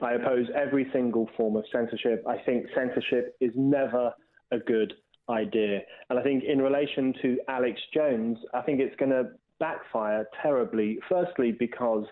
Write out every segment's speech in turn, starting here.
I oppose every single form of censorship. I think censorship is never a good idea. And I think in relation to Alex Jones, I think it's going to backfire terribly. Firstly, because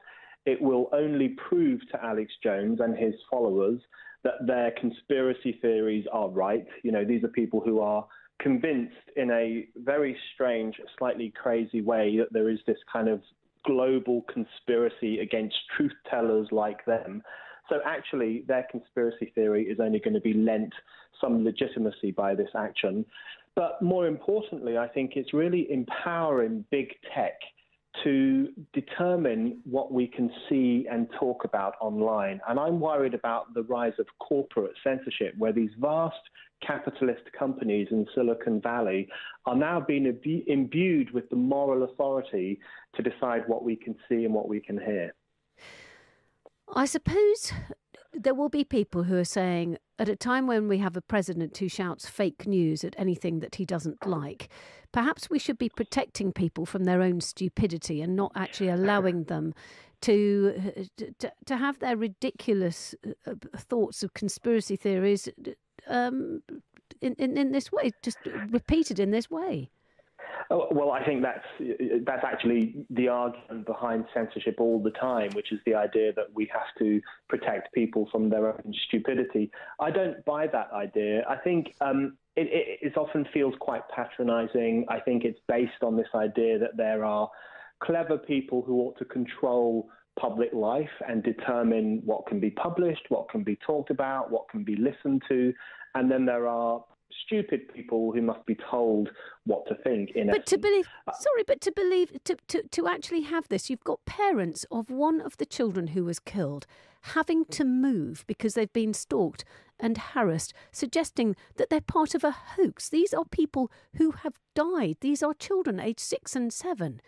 it will only prove to Alex Jones and his followers that their conspiracy theories are right. You know, these are people who are convinced in a very strange, slightly crazy way that there is this kind of global conspiracy against truth tellers like them. So actually, their conspiracy theory is only going to be lent some legitimacy by this action. But more importantly, I think it's really empowering big tech to determine what we can see and talk about online. And I'm worried about the rise of corporate censorship, where these vast capitalist companies in Silicon Valley are now being imbued with the moral authority to decide what we can see and what we can hear. I suppose there will be people who are saying, at a time when we have a president who shouts fake news at anything that he doesn't like, perhaps we should be protecting people from their own stupidity and not actually allowing them to have their ridiculous thoughts of conspiracy theories in this way, just repeated in this way. Oh, well, I think that's actually the argument behind censorship all the time, which is the idea that we have to protect people from their own stupidity. I don't buy that idea. I think it often feels quite patronizing. I think it's based on this idea that there are clever people who ought to control public life and determine what can be published, what can be talked about, what can be listened to, and then there are stupid people who must be told what to think. To actually have this, you've got parents of one of the children who was killed having to move because they've been stalked and harassed, suggesting that they're part of a hoax. These are people who have died. These are children aged 6 and 7.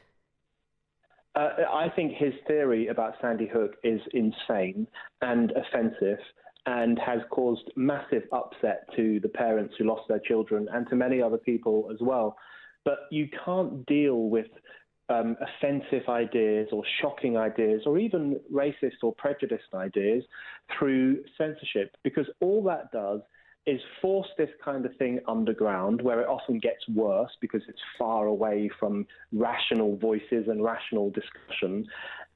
I think his theory about Sandy Hook is insane and offensive, and has caused massive upset to the parents who lost their children and to many other people as well. But you can't deal with offensive ideas or shocking ideas or even racist or prejudiced ideas through censorship, because all that does is force this kind of thing underground, where it often gets worse because it's far away from rational voices and rational discussion.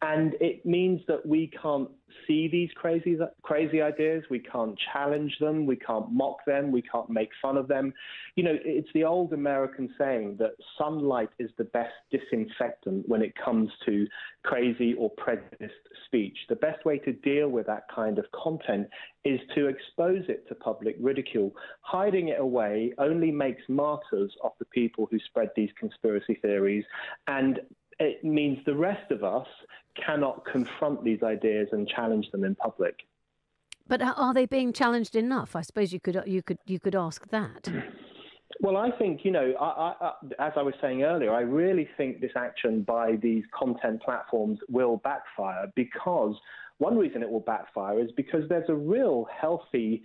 And it means that we can't see these crazy ideas, we can't challenge them, we can't mock them, we can't make fun of them. You know, it's the old American saying that sunlight is the best disinfectant when it comes to crazy or prejudiced speech. The best way to deal with that kind of content is to expose it to public ridicule. Hiding it away only makes martyrs of the people who spread these conspiracy theories, and it means the rest of us cannot confront these ideas and challenge them in public. But are they being challenged enough? I suppose you could ask that. Well, I think, you know, as I was saying earlier, I really think this action by these content platforms will backfire, because one reason it will backfire is because there's a real healthy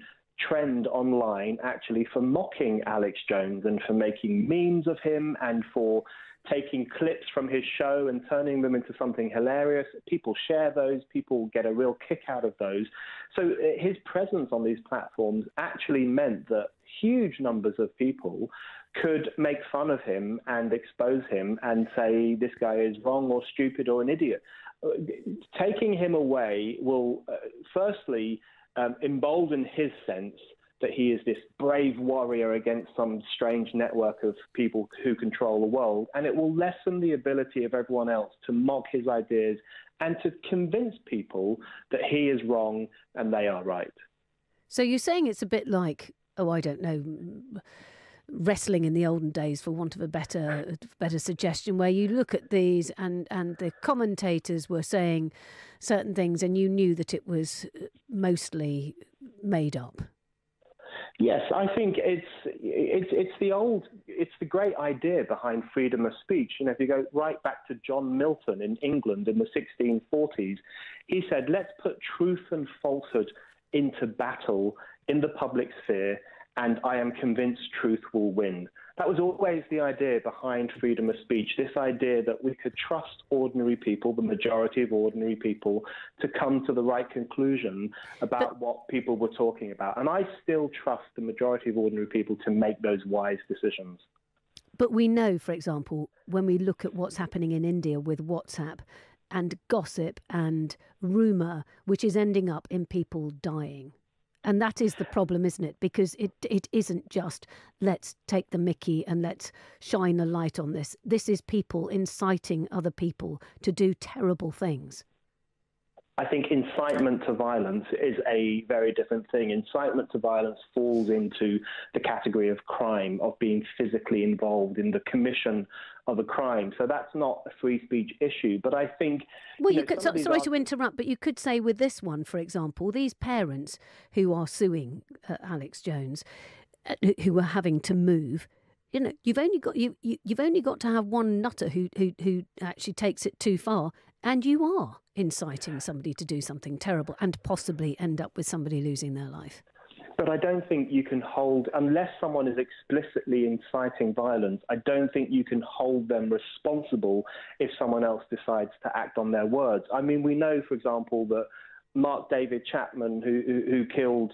trend online actually for mocking Alex Jones and for making memes of him and for taking clips from his show and turning them into something hilarious. People share those, people get a real kick out of those. So his presence on these platforms actually meant that huge numbers of people could make fun of him and expose him and say this guy is wrong or stupid or an idiot. Taking him away will firstly embolden his sense that he is this brave warrior against some strange network of people who control the world, and it will lessen the ability of everyone else to mock his ideas and to convince people that he is wrong and they are right. So you're saying it's a bit like, oh, I don't know, wrestling in the olden days, for want of a better suggestion, where you look at these and the commentators were saying certain things and you knew that it was mostly made up. Yes, I think it's the great idea behind freedom of speech. You know, if you go right back to John Milton in England in the 1640s, he said, let's put truth and falsehood into battle in the public sphere, and I am convinced truth will win. That was always the idea behind freedom of speech, this idea that we could trust ordinary people, the majority of ordinary people, to come to the right conclusion about what people were talking about. And I still trust the majority of ordinary people to make those wise decisions. But we know, for example, when we look at what's happening in India with WhatsApp and gossip and rumour, which is ending up in people dying. And that is the problem, isn't it? Because it isn't just let's take the mickey and let's shine a light on this. This is people inciting other people to do terrible things. I think incitement to violence is a very different thing. Incitement to violence falls into the category of crime, of being physically involved in the commission of a crime. So that's not a free speech issue. But I think... Well, you could, sorry to interrupt, but you could say with this one, for example, these parents who are suing Alex Jones, who are having to move, you know, you've only got to have one nutter who actually takes it too far, and you are inciting somebody to do something terrible and possibly end up with somebody losing their life. But I don't think you can hold, unless someone is explicitly inciting violence, I don't think you can hold them responsible if someone else decides to act on their words. I mean, we know, for example, that Mark David Chapman, who killed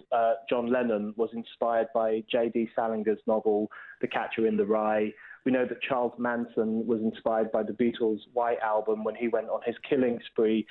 John Lennon, was inspired by J.D. Salinger's novel The Catcher in the Rye. We know that Charles Manson was inspired by the Beatles' White Album when he went on his killing spree.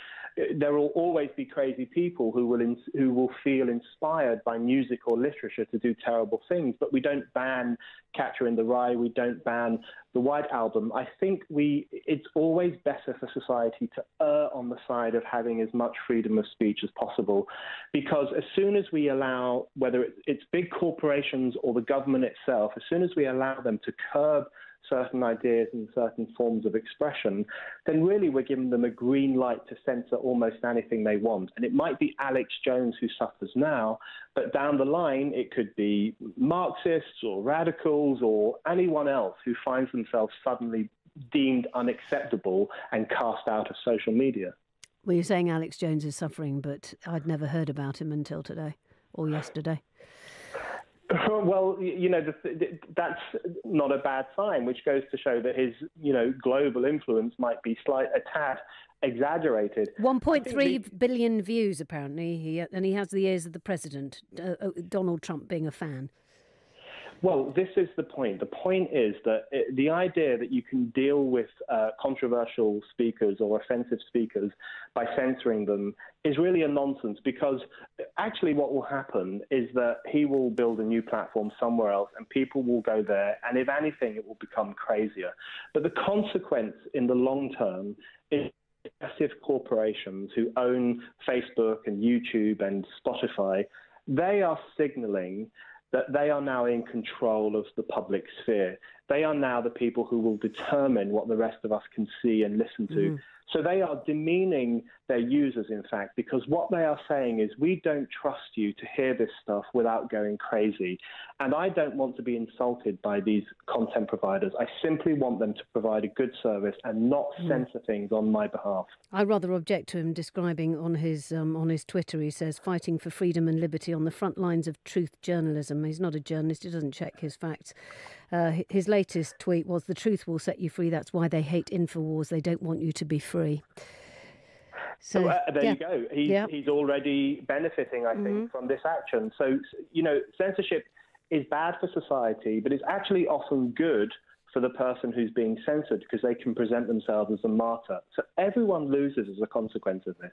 There will always be crazy people who will feel inspired by music or literature to do terrible things, but we don't ban Catcher in the Rye, we don't ban the White Album. I think it's always better for society to err on the side of having as much freedom of speech as possible, because as soon as we allow, whether it's big corporations or the government itself, as soon as we allow them to curb certain ideas and certain forms of expression, then really we're giving them a green light to censor almost anything they want. And it might be Alex Jones who suffers now, but down the line it could be Marxists or radicals or anyone else who finds themselves suddenly deemed unacceptable and cast out of social media. Well, you're saying Alex Jones is suffering, but I'd never heard about him until today or yesterday. Well, you know, that's not a bad sign, which goes to show that his, you know, global influence might be a tad exaggerated. 1.3 billion views, apparently, and he has the ears of the president, Donald Trump being a fan. Well, this is the point. The point is that the idea that you can deal with controversial speakers or offensive speakers by censoring them is really a nonsense, because actually what will happen is that he will build a new platform somewhere else and people will go there, and if anything, it will become crazier. But the consequence in the long term is massive corporations who own Facebook and YouTube and Spotify, they are signaling that they are now in control of the public sphere. They are now the people who will determine what the rest of us can see and listen to. So they are demeaning their users, in fact, because what they are saying is, we don't trust you to hear this stuff without going crazy. And I don't want to be insulted by these content providers. I simply want them to provide a good service and not censor things on my behalf. I rather object to him describing on his Twitter, he says, fighting for freedom and liberty on the front lines of truth journalism. He's not a journalist. He doesn't check his facts. His latest tweet was, the truth will set you free. That's why they hate InfoWars. They don't want you to be free. So there you go. He's already benefiting, I think, from this action. So, you know, censorship is bad for society, but it's actually often good for the person who's being censored, because they can present themselves as a martyr. So everyone loses as a consequence of this.